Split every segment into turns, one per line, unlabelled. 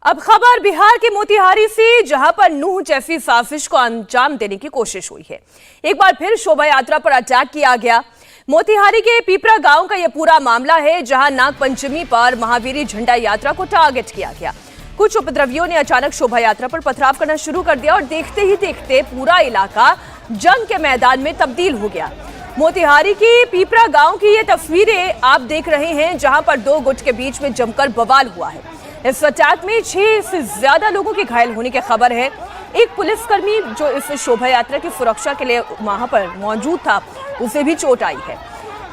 अब खबर बिहार के मोतिहारी से, जहां पर नूह जैसी साजिश को अंजाम देने की कोशिश हुई है। एक बार फिर शोभा यात्रा पर अटैक किया गया। मोतिहारी के पीपरा गांव का यह पूरा मामला है, जहां नागपंचमी पर महावीरी झंडा यात्रा को टारगेट किया गया। कुछ उपद्रवियों ने अचानक शोभा यात्रा पर पथराव करना शुरू कर दिया और देखते ही देखते पूरा इलाका जंग के मैदान में तब्दील हो गया। मोतिहारी की पीपरा गांव की ये तस्वीरें आप देख रहे हैं, जहां पर दो गुट के बीच में जमकर बवाल हुआ है। इस अटैक में 6 से ज्यादा लोगों के घायल होने की खबर है। एक पुलिसकर्मी जो इस शोभा यात्रा की सुरक्षा के लिए वहां पर मौजूद था, उसे भी चोट आई है।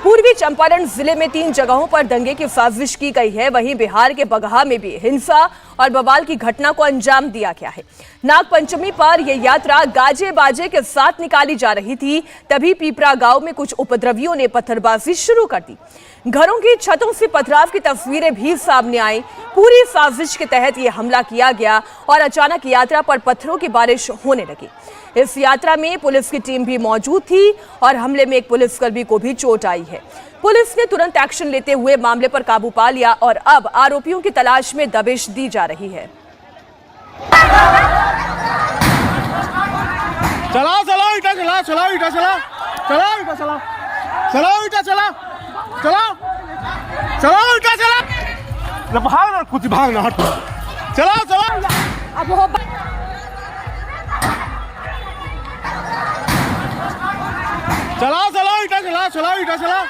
पूर्वी चंपारण जिले में 3 जगहों पर दंगे की साजिश की गई है। वहीं बिहार के बगहा में भी हिंसा और बवाल की घटना को अंजाम दिया गया है। नागपंचमी पर यह यात्रा गाजे बाजे के साथ निकाली जा रही थी, तभी पीपरा गांव में कुछ उपद्रवियों ने पत्थरबाजी शुरू कर दी। घरों की छतों से पथराव की तस्वीरें भी सामने आई। पूरी साजिश के तहत यह हमला किया गया और अचानक यात्रा पर पत्थरों की बारिश होने लगी। इस यात्रा में पुलिस की टीम भी मौजूद थी और हमले में एक पुलिसकर्मी को भी चोट आई है। पुलिस ने तुरंत एक्शन लेते हुए मामले पर काबू पा लिया और अब आरोपियों की तलाश में दबिश दी जा रही है।
चलाओ चलाओ इटा चला, चलाओ इटा चला, चलाओ इटा चला, चलाओ इटा चला, चलाओ चलाओ इटा चला, भाग ना, कुछ भाग ना, हट, चलाओ चलाओ। चलाओ चलाओ इटा चला, चलाओ इटा चला,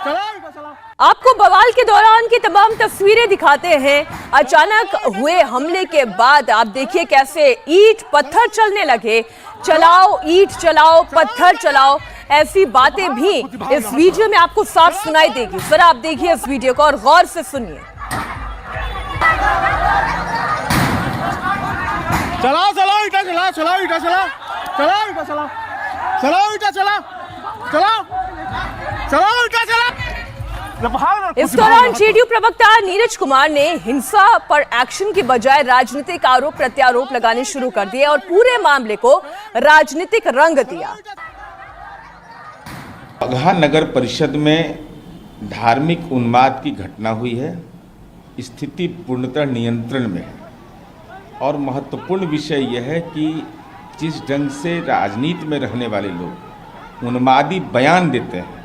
चलाओ इटा चला।
आपको बवाल के दौरान की तमाम तस्वीरें दिखाते हैं। अचानक हुए हमले के बाद आप देखिए कैसे ईंट पत्थर चलने लगे। चलाओ ईंट चलाओ, पत्थर चलाओ, ऐसी बातें भी इस वीडियो में आपको साफ सुनाई देगी। जरा आप देखिए इस वीडियो को और गौर से सुनिए।
चलाओ चलाओ इटा चला, चलाओ इटा चला, चलाओ इटा चला, चलाओ इटा चला, चलाओ चलाओ इटा चला।
इस दौरान जेडीयू प्रवक्ता नीरज कुमार ने हिंसा पर एक्शन की बजाय राजनीतिक आरोप प्रत्यारोप लगाने शुरू कर दिए और पूरे मामले को राजनीतिक रंग दिया।
बगहा नगर परिषद में धार्मिक उन्माद की घटना हुई है। स्थिति पूर्णतः नियंत्रण में है और महत्वपूर्ण विषय यह है कि जिस ढंग से राजनीति में रहने वाले लोग उन्मादी बयान देते हैं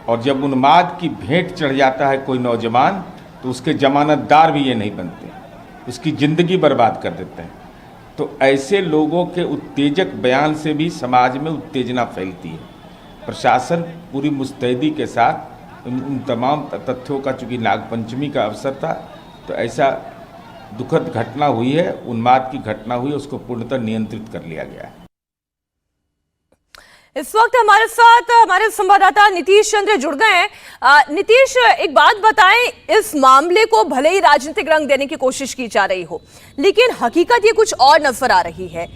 और जब उन्माद की भेंट चढ़ जाता है कोई नौजवान, तो उसके जमानतदार भी ये नहीं बनते, उसकी ज़िंदगी बर्बाद कर देते हैं। तो ऐसे लोगों के उत्तेजक बयान से भी समाज में उत्तेजना फैलती है। प्रशासन पूरी मुस्तैदी के साथ उन तमाम तथ्यों का, चूँकि नागपंचमी का अवसर था, तो ऐसा दुखद घटना हुई है, उन्माद की घटना हुई है, उसको पूर्णतः नियंत्रित कर लिया गया है।
इस वक्त हमारे साथ हमारे संवाददाता नीतीश चंद्र जुड़ गए हैं। नीतीश, एक बात बताएं, इस मामले को भले ही राजनीतिक रंग देने की कोशिश की जा रही हो, लेकिन हकीकत ये कुछ और नजर आ रही है।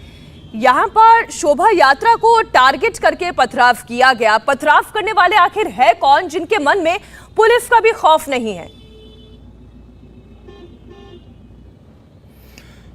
यहाँ पर शोभा यात्रा को टारगेट करके पथराव किया गया। पथराव करने वाले आखिर है कौन, जिनके मन में पुलिस का भी खौफ नहीं है?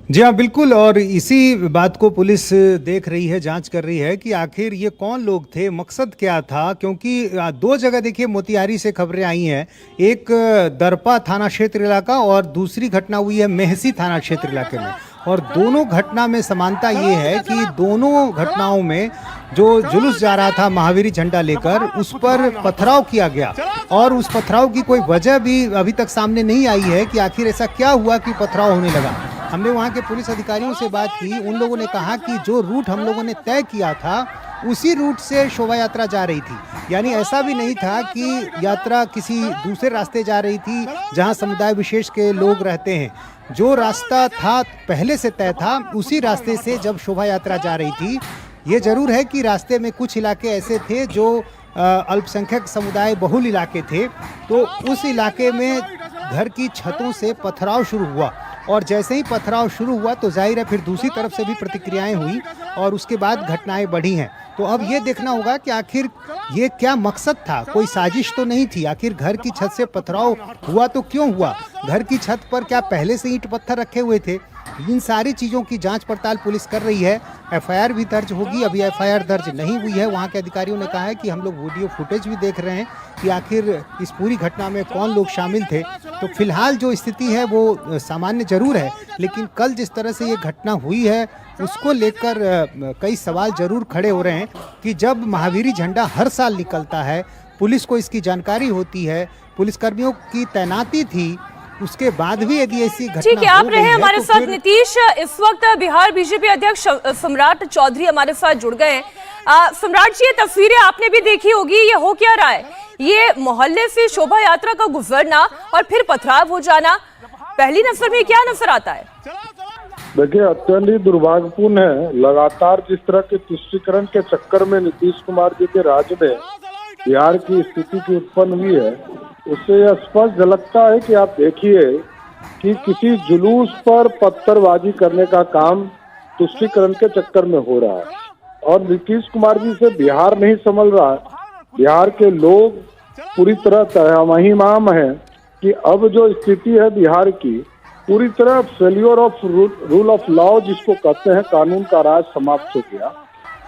जी हाँ, बिल्कुल, और इसी बात को पुलिस देख रही है, जांच कर रही है कि आखिर ये कौन लोग थे, मकसद क्या था। क्योंकि 2 जगह देखिए मोतिहारी से खबरें आई हैं, एक दरपा थाना क्षेत्र इलाका और दूसरी घटना हुई है मेहसी थाना क्षेत्र इलाके में। और दोनों घटना में समानता ये है कि दोनों घटनाओं में जो जुलूस जा रहा था महावीरी झंडा लेकर, उस पर पथराव किया गया और उस पथराव की कोई वजह भी अभी तक सामने नहीं आई है कि आखिर ऐसा क्या हुआ कि पथराव होने लगा। हमने वहाँ के पुलिस अधिकारियों से बात की, उन लोगों ने कहा कि जो रूट हम लोगों ने तय किया था उसी रूट से शोभा यात्रा जा रही थी। यानी ऐसा भी नहीं था कि यात्रा किसी दूसरे रास्ते जा रही थी जहाँ समुदाय विशेष के लोग रहते हैं। जो रास्ता था पहले से तय था, उसी रास्ते से जब शोभा यात्रा जा रही थी। ये जरूर है कि रास्ते में कुछ इलाके ऐसे थे जो अल्पसंख्यक समुदाय बहुल इलाके थे, तो उस इलाके में घर की छतों से पथराव शुरू हुआ और जैसे ही पथराव शुरू हुआ तो जाहिर है फिर दूसरी तरफ से भी प्रतिक्रियाएं हुई और उसके बाद घटनाएं बढ़ी हैं। तो अब ये देखना होगा कि आखिर ये क्या मकसद था। कोई साजिश तो नहीं थी, आखिर घर की छत से पथराव हुआ तो क्यों हुआ, घर की छत पर क्या पहले से ईंट पत्थर रखे हुए थे, इन सारी चीज़ों की जांच पड़ताल पुलिस कर रही है। एफआईआर भी दर्ज होगी। अभी एफआईआर दर्ज नहीं हुई है। वहाँ के अधिकारियों ने कहा है कि हम लोग वीडियो फुटेज भी देख रहे हैं कि आखिर इस पूरी घटना में कौन लोग शामिल थे। तो फिलहाल जो स्थिति है वो सामान्य जरूर है, लेकिन कल जिस तरह से ये घटना हुई है उसको लेकर कई सवाल जरूर खड़े हो रहे हैं कि जब महावीरी झंडा हर साल निकलता है, पुलिस को इसकी जानकारी होती है, पुलिसकर्मियों की तैनाती थी, उसके बाद भी यदि ऐसी घटना
ठीक है, आप
हो
रहे
गई है,
हमारे
तो
साथ
फिर-
नीतीश। इस वक्त बिहार बीजेपी अध्यक्ष सम्राट चौधरी हमारे साथ जुड़ गए हैं। सम्राट जी, ये तस्वीरें आपने भी देखी होगी, ये हो क्या रहा है? ये मोहल्ले से शोभा यात्रा का गुजरना और फिर पथराव हो जाना, पहली नजर में क्या नजर आता है?
देखिए, अत्यंत ही दुर्भाग्यपूर्ण है। लगातार जिस तरह के तुष्टीकरण के चक्कर में नीतीश कुमार जी के राज्य में बिहार की स्थिति की उत्पन्न हुई है, उससे यह स्पष्ट झलकता है कि आप देखिए कि किसी जुलूस पर पत्थरबाजी करने का काम तुष्टीकरण के चक्कर में हो रहा है और नीतीश कुमार जी से बिहार नहीं संभल रहा है। बिहार के लोग पूरी तरह तहमाहिमाम है कि अब जो स्थिति है बिहार की, पूरी तरह failure of rule of law जिसको कहते हैं, कानून का राज समाप्त हो गया।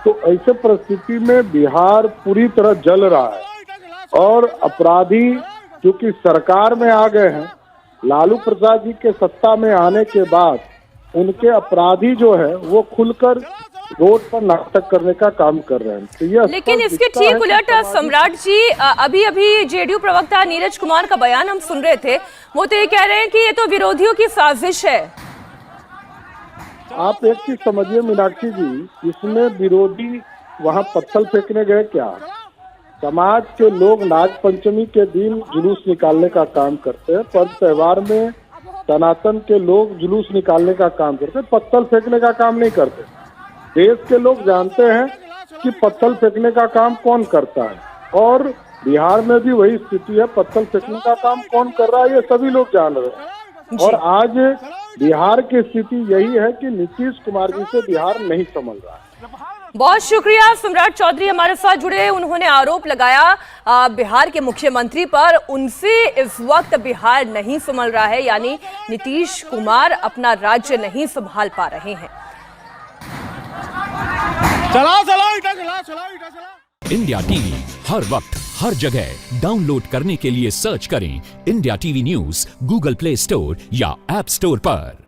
तो ऐसे परिस्थिति में बिहार पूरी तरह जल रहा है और अपराधी क्योंकि सरकार में आ गए हैं, लालू प्रसाद जी के सत्ता में आने के बाद उनके अपराधी जो है वो खुलकर रोड पर नाटक करने का काम कर रहे हैं। तो ये
लेकिन इसके ठीक उलट सम्राट जी, अभी अभी जेडीयू प्रवक्ता नीरज कुमार का बयान हम सुन रहे थे, वो तो ये कह रहे हैं कि ये तो विरोधियों की साजिश है।
आप एक चीज समझिए मीनाक्षी जी, इसमें विरोधी वहाँ पत्थर फेंकने गए क्या? समाज के लोग नाग पंचमी के दिन जुलूस निकालने का काम करते हैं, पर्व त्योहार में सनातन के लोग जुलूस निकालने का काम करते हैं, पत्थर फेंकने का काम नहीं करते। देश के लोग जानते हैं कि पत्थर फेंकने का काम कौन करता है और बिहार में भी वही स्थिति है। पत्थर फेंकने का काम कौन कर रहा है ये सभी लोग जान रहे हैं और आज बिहार की स्थिति यही है कि नीतीश कुमार जी से बिहार नहीं संभल रहा है।
बहुत शुक्रिया सम्राट चौधरी हमारे साथ जुड़े। उन्होंने आरोप लगाया बिहार के मुख्यमंत्री पर, उनसे इस वक्त बिहार नहीं संभल रहा है, यानी नीतीश कुमार अपना राज्य नहीं संभाल पा रहे हैं।
चलाओ चलाओ इटा चलाओ, चलाओ इटा चलाओ।
इंडिया टीवी हर वक्त हर जगह डाउनलोड करने के लिए सर्च करें India TV news Google play store या ऐप स्टोर पर।